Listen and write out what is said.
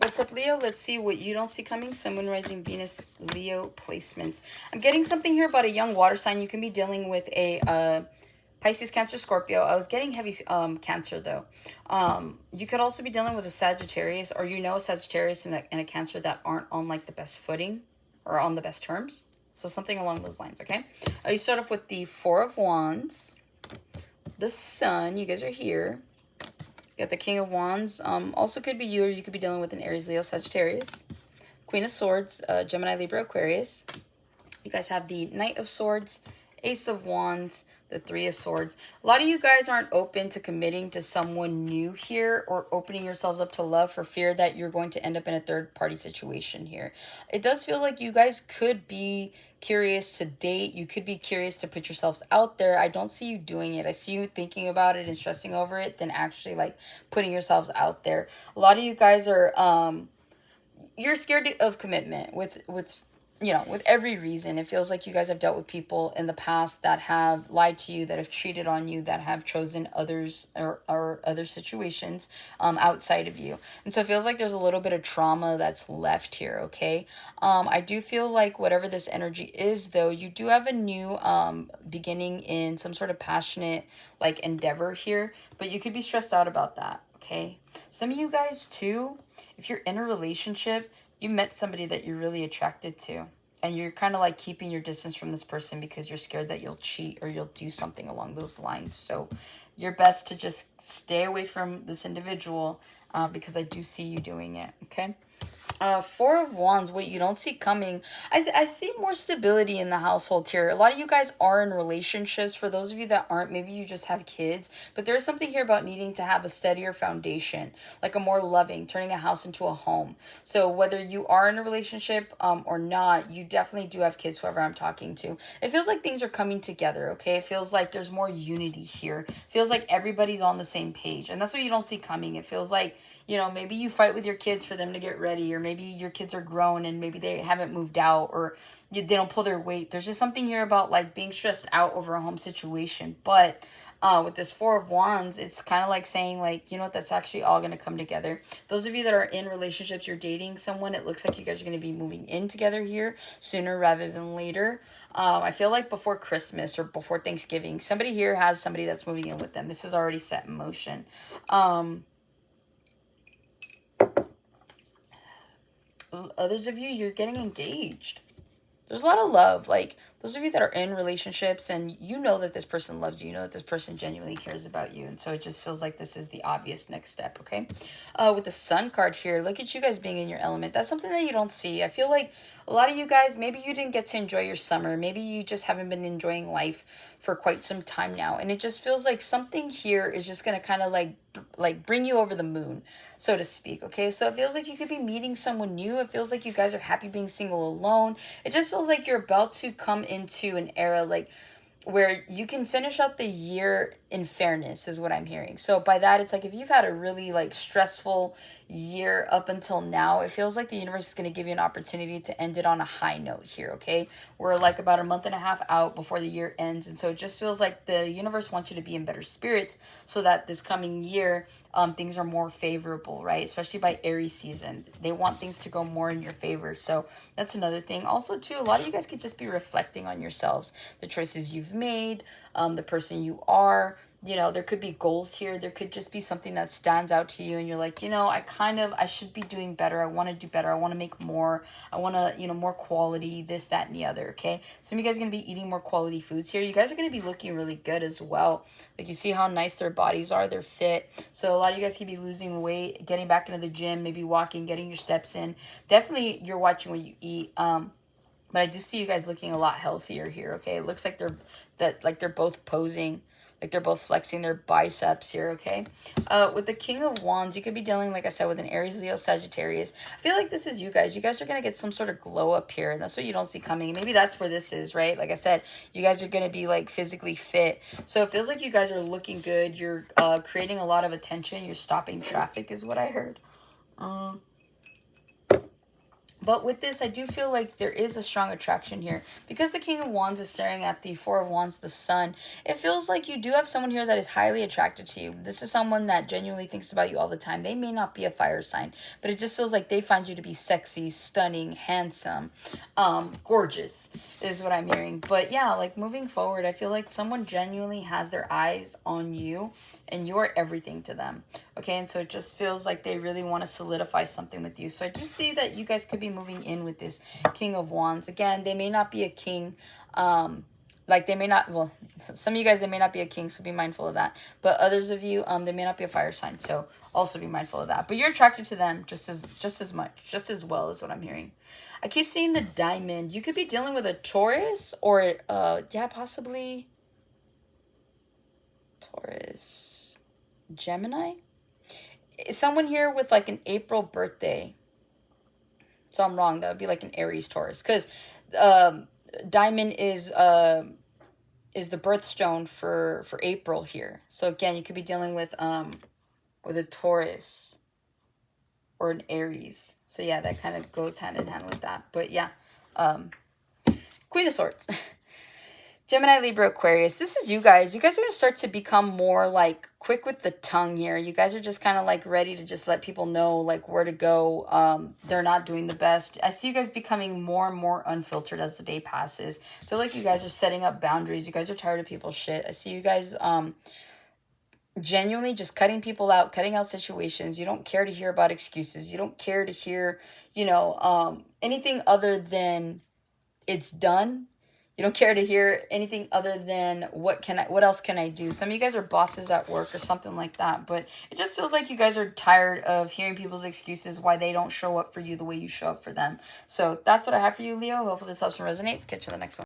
What's up, Leo? Let's see what you don't see coming. Sun, Moon, Rising, Venus, Leo placements. I'm getting something here about a young water sign. You can be dealing with a Pisces, Cancer, Scorpio. I was getting heavy Cancer, though. You could also be dealing with a Sagittarius, or you know a Sagittarius and a Cancer that aren't on, like, the best footing or on the best terms. So something along those lines, okay? You start off with the Four of Wands, the Sun. You guys are here. You got the King of Wands. Also could be you, or you could be dealing with an Aries, Leo, Sagittarius. Queen of Swords, Gemini, Libra, Aquarius. You guys have the Knight of Swords, Ace of Wands, the Three of Swords. A lot of you guys aren't open to committing to someone new here or opening yourselves up to love for fear that you're going to end up in a third-party situation here. It does feel like you guys could be curious to date. You could be curious to put yourselves out there. I don't see you doing it. I see you thinking about it and stressing over it than actually, like, putting yourselves out there. A lot of you guys are you're scared of commitment with every reason. It feels like you guys have dealt with people in the past that have lied to you, that have cheated on you, that have chosen others or other situations outside of you. And so it feels like there's a little bit of trauma that's left here, okay? I do feel like whatever this energy is, though, you do have a new beginning in some sort of passionate, like, endeavor here, but you could be stressed out about that, okay? Some of you guys, too, if you're in a relationship, you met somebody that you're really attracted to, and you're kind of like keeping your distance from this person because you're scared that you'll cheat or you'll do something along those lines. So you're best to just stay away from this individual because I do see you doing it, okay? Four of Wands, what you don't see coming. I see more stability in the household here. A lot of you guys are in relationships. For those of you that aren't, maybe you just have kids. But there's something here about needing to have a steadier foundation, like a more loving, turning a house into a home. So whether you are in a relationship or not, you definitely do have kids, whoever I'm talking to. It feels like things are coming together, okay? It feels like there's more unity here. It feels like everybody's on the same page. And that's what you don't see coming. It feels like, maybe you fight with your kids for them to get ready, or maybe your kids are grown and maybe they haven't moved out, or they don't pull their weight. There's just something here about, like, being stressed out over a home situation. But with this Four of Wands, it's kind of like saying, like, you know what, that's actually all going to come together. Those of you that are in relationships, you're dating someone, it looks like you guys are going to be moving in together here sooner rather than later. I feel like before Christmas or before Thanksgiving, somebody here has somebody that's moving in with them. This is already set in motion. Others of you, you're getting engaged. There's a lot of love. Like, those of you that are in relationships and you know that this person loves you, you know that this person genuinely cares about you. And so it just feels like this is the obvious next step, okay? With the Sun card here, look at you guys being in your element. That's something that you don't see. I feel like a lot of you guys, maybe you didn't get to enjoy your summer. Maybe you just haven't been enjoying life for quite some time now. And it just feels like something here is just going to kind of like bring you over the moon, so to speak, okay? So it feels like you could be meeting someone new. It feels like you guys are happy being single alone. It just feels like you're about to come into an era, like, where you can finish out the year in fairness is what I'm hearing. So by that, it's like if you've had a really, like, stressful year up until now, it feels like the universe is going to give you an opportunity to end it on a high note here, okay? We're like about a month and a half out before the year ends, and so it just feels like the universe wants you to be in better spirits so that this coming year things are more favorable, right? Especially by Aries season. They want things to go more in your favor. So that's another thing. Also, too, a lot of you guys could just be reflecting on yourselves, the choices you've made, the person you are. There could be goals here. There could just be something that stands out to you and you're like, I should be doing better. I want to do better. I want to make more. I want to, more quality, this, that, and the other, okay? Some of you guys are going to be eating more quality foods here. You guys are going to be looking really good as well. Like, you see how nice their bodies are. They're fit. So a lot of you guys could be losing weight, getting back into the gym, maybe walking, getting your steps in. Definitely you're watching what you eat. But I do see you guys looking a lot healthier here, okay? It looks like they're both posing, like they're both flexing their biceps here, okay? With the King of Wands, you could be dealing, like I said, with an Aries, Leo, Sagittarius. I feel like this is you guys. You guys are going to get some sort of glow up here, and that's what you don't see coming. Maybe that's where this is, right? Like I said, you guys are going to be, like, physically fit. So it feels like you guys are looking good. You're creating a lot of attention. You're stopping traffic is what I heard. But with this, I do feel like there is a strong attraction here. Because the King of Wands is staring at the Four of Wands, the Sun, it feels like you do have someone here that is highly attracted to you. This is someone that genuinely thinks about you all the time. They may not be a fire sign, but it just feels like they find you to be sexy, stunning, handsome, gorgeous is what I'm hearing. But yeah, like moving forward, I feel like someone genuinely has their eyes on you and you're everything to them. Okay, and so it just feels like they really want to solidify something with you. So I do see that you guys could be moving in with this King of Wands. Again, they may not be a king. Like they may not, well, some of you guys, they may not be a king, so be mindful of that. But others of you, they may not be a fire sign, so also be mindful of that. But you're attracted to them just as much, just as well as what I'm hearing. I keep seeing the Diamond. You could be dealing with a Taurus or, yeah, possibly Taurus, Gemini. Someone here with like an April birthday. So I'm wrong. That would be like an Aries Taurus. Because Diamond is the birthstone for April here. So again, you could be dealing with a Taurus or an Aries. So yeah, that kind of goes hand in hand with that. But yeah, Queen of Swords. Gemini, Libra, Aquarius. This is you guys. You guys are going to start to become more like quick with the tongue here. You guys are just kind of like ready to just let people know like where to go. They're not doing the best. I see you guys becoming more and more unfiltered as the day passes. I feel like you guys are setting up boundaries. You guys are tired of people's shit. I see you guys genuinely just cutting people out, cutting out situations. You don't care to hear about excuses. You don't care to hear, anything other than it's done. You don't care to hear anything other than what else can I do? Some of you guys are bosses at work or something like that, but it just feels like you guys are tired of hearing people's excuses why they don't show up for you the way you show up for them. So that's what I have for you, Leo. Hopefully this helps and resonates. Catch you in the next one.